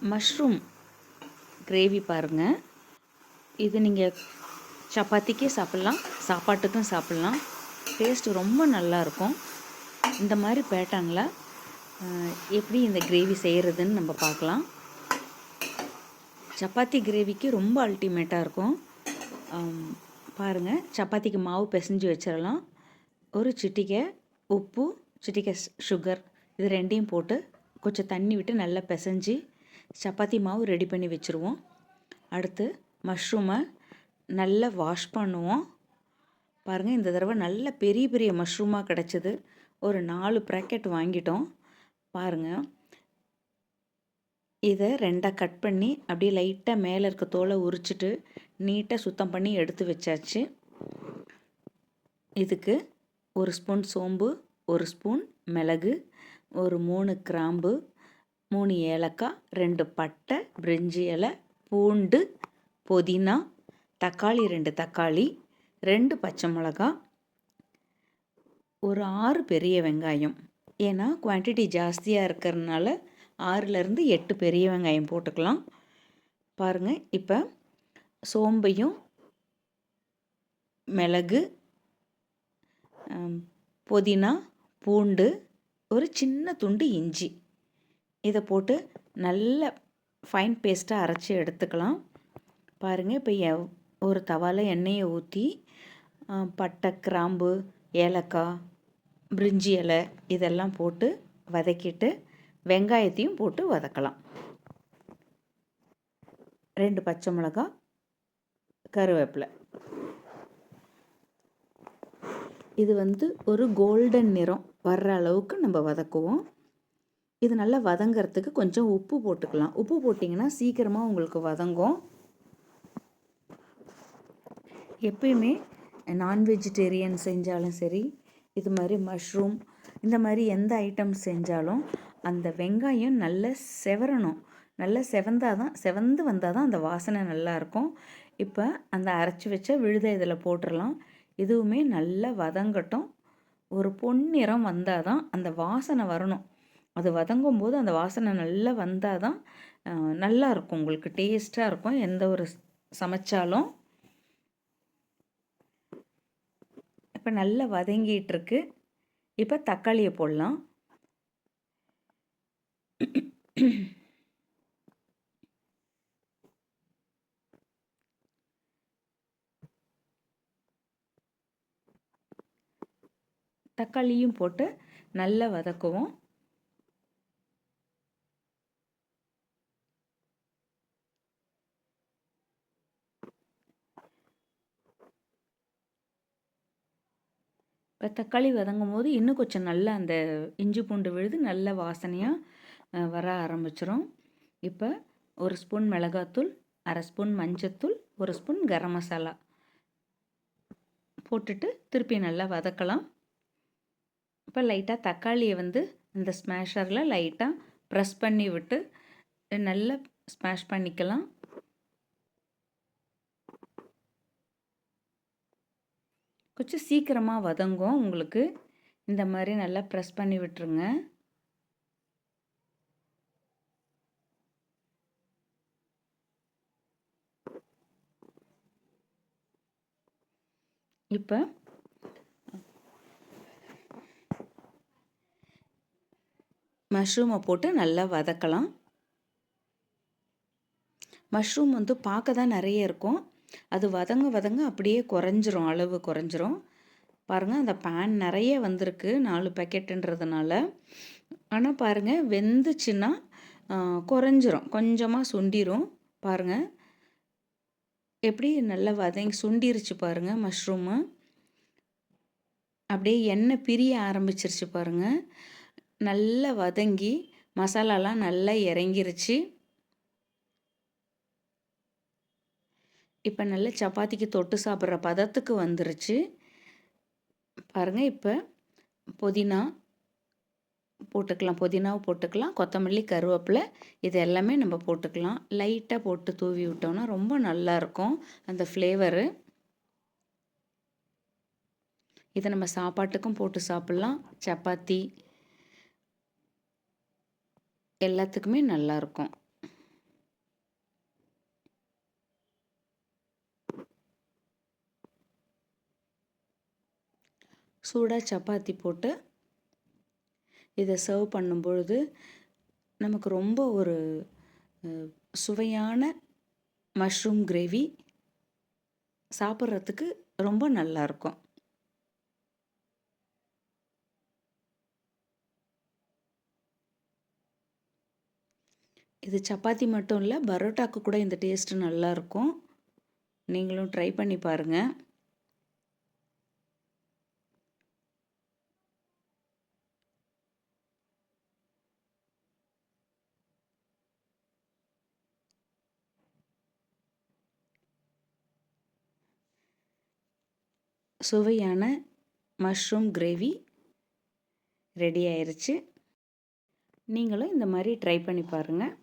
Mushroom gravy பாருங்கள். இது நீங்கள் சப்பாத்திக்கே சாப்பிட்லாம், சாப்பாட்டுக்கும் சாப்பிட்லாம். டேஸ்ட்டு ரொம்ப நல்லாயிருக்கும். இந்த மாதிரி பேட்டர்னில் எப்படி இந்த கிரேவி செய்கிறதுன்னு நம்ம பார்க்கலாம். சப்பாத்தி கிரேவிக்கு ரொம்ப அல்டிமேட்டாக இருக்கும். பாருங்கள், சப்பாத்திக்கு மாவு பிசைஞ்சு வச்சிடலாம். ஒரு சிட்டிகை உப்பு, சிட்டிகை சுகர், இது ரெண்டையும் போட்டு கொஞ்சம் தண்ணி விட்டு நல்லா பிசைஞ்சு சப்பாத்தி மாவு ரெடி பண்ணி வச்சுருவோம். அடுத்து மஷ்ரூமை நல்லா வாஷ் பண்ணுவோம். பாருங்கள், இந்த தடவை நல்ல பெரிய பெரிய மஷ்ரூமாக கிடச்சிது. ஒரு 4 பேக்கெட் வாங்கிட்டோம். பாருங்கள், இதை ரெண்டாக கட் பண்ணி அப்படியே லைட்டாக மேலே இருக்க தோலை உரிச்சிட்டு நீட்டாக சுத்தம் பண்ணி எடுத்து வச்சாச்சு. இதுக்கு 1 ஸ்பூன் சோம்பு, 1 ஸ்பூன் மிளகு, ஒரு 3 கிராம்பு, 3 ஏலக்காய், 2 பட்டை, பிரிஞ்சி இலை, பூண்டு, புதினா, தக்காளி 2 தக்காளி, 2 பச்சை மிளகா, ஒரு 6 பெரிய வெங்காயம். ஏன்னா குவான்டிட்டி ஜாஸ்தியாக இருக்கிறதுனால 6லேருந்து 8 பெரிய வெங்காயம் போட்டுக்கலாம். பாருங்கள், இப்போ சோம்பையும் மிளகு, புதினா, பூண்டு, ஒரு சின்ன துண்டு இஞ்சி, இதை போட்டு நல்ல ஃபைன் பேஸ்ட்டாக அரைச்சி எடுத்துக்கலாம். பாருங்கள், இப்போ ஒரு தவாவில் எண்ணெயை ஊற்றி பட்டை, கிராம்பு, ஏலக்காய், பிரிஞ்சி இலை இதெல்லாம் போட்டு வதக்கிட்டு வெங்காயத்தையும் போட்டு வதக்கலாம். 2 பச்சை மிளகாய், கருவேப்பிலை. இது ஒரு கோல்டன் நிறம் வர்ற அளவுக்கு நம்ம வதக்குவோம். இது நல்லா வதங்கிறதுக்கு கொஞ்சம் உப்பு போட்டுக்கலாம். உப்பு போட்டிங்கன்னா சீக்கிரமாக உங்களுக்கு வதங்கும். எப்பயுமே நான் வெஜிடேரியன் செஞ்சாலும் சரி, இது மாதிரி மஷ்ரூம், இந்த மாதிரி எந்த ஐட்டம் செஞ்சாலும் அந்த வெங்காயம் நல்லா செவரணும். நல்லா செவந்து வந்தால் தான் அந்த வாசனை நல்லாயிருக்கும். இப்போ அந்த அரைச்சி வச்ச விழுதை இதில் போட்டுடலாம். இதுவுமே நல்லா வதங்கட்டும். ஒரு பொன்னிறம் வந்தால் தான் அந்த வாசனை வரணும். அது வதங்கும் போது அந்த வாசனை நல்லா வந்தால் தான் நல்லாயிருக்கும், உங்களுக்கு டேஸ்ட்டாக இருக்கும் எந்த ஒரு சமைச்சாலும். இப்போ நல்லா வதங்கிட்டுருக்கு. இப்போ தக்காளியை போடலாம். தக்காளியும் போட்டு நல்லா வதக்குவோம். இப்போ தக்காளி வதங்கும் போது இன்னும் கொஞ்சம் நல்லா அந்த இஞ்சி பூண்டு விழுது நல்ல வாசனையாக வர ஆரம்பிச்சிரும். இப்போ 1 ஸ்பூன் மிளகாத்தூள், 1/2 ஸ்பூன் மஞ்சத்தூள், 1 ஸ்பூன் கரம் மசாலா போட்டுட்டு திருப்பி நல்லா வதக்கலாம். இப்போ லைட்டாக தக்காளியை இந்த ஸ்மேஷரில் லைட்டாக ப்ரெஸ் பண்ணி விட்டு நல்லா ஸ்மாஷ் பண்ணிக்கலாம். கொஞ்சம் சீக்கிரமாக வதங்கும் உங்களுக்கு. இந்த மாதிரி நல்லா ப்ரெஸ் பண்ணி விட்டுருங்க. இப்போ மஷ்ரூமை போட்டு நல்லா வதக்கலாம். மஷ்ரூம் பார்க்க தான் நிறைய இருக்கும். அது வதங்க வதங்க அப்படியே குறைஞ்சிரும், அளவு குறைஞ்சிரும். பாருங்கள், அந்த பேன் நிறைய வந்திருக்கு 4 பேக்கெட்டுன்றதுனால. ஆனால் பாருங்கள், வெந்துச்சுன்னா குறைஞ்சிரும், கொஞ்சமாக சுண்டிரும். பாருங்கள் எப்படி நல்லா வதங்கி சுண்டிருச்சு பாருங்கள். மஷ்ரூமு அப்படியே எண்ணெய் பிரிய ஆரம்பிச்சிருச்சு பாருங்கள். நல்லா வதங்கி மசாலாலாம் நல்லா இறங்கிருச்சு. இப்போ நல்ல சப்பாத்திக்கு தொட்டு சாப்பிட்ற பதத்துக்கு வந்துருச்சு பாருங்கள். இப்போ புதினா போட்டுக்கலாம், புதினாவை போட்டுக்கலாம், கொத்தமல்லி, கருவேப்பிலை இது எல்லாமே நம்ம போட்டுக்கலாம். லைட்டாக போட்டு தூவி விட்டோம்னா ரொம்ப நல்லாயிருக்கும் அந்த ஃப்ளேவரு. இதை நம்ம சாப்பாட்டுக்கும் போட்டு சாப்பிட்லாம், சப்பாத்தி எல்லாத்துக்குமே நல்லாயிருக்கும். சூடாக சப்பாத்தி போட்டு இதை சர்வ் பண்ணும்பொழுது நமக்கு ரொம்ப ஒரு சுவையான மஷ்ரூம் கிரேவி சாப்பிட்றதுக்கு ரொம்ப நல்லாயிருக்கும். இது சப்பாத்தி மட்டும் இல்லை, பரோட்டாக்கு கூட இந்த டேஸ்ட்டு நல்லாயிருக்கும். நீங்களும் ட்ரை பண்ணி பாருங்கள். சுவையான மஷ்ரூம் கிரேவி ரெடி ஆயிருச்சு. நீங்களும் இந்த மாதிரி ட்ரை பண்ணி பாருங்கள்.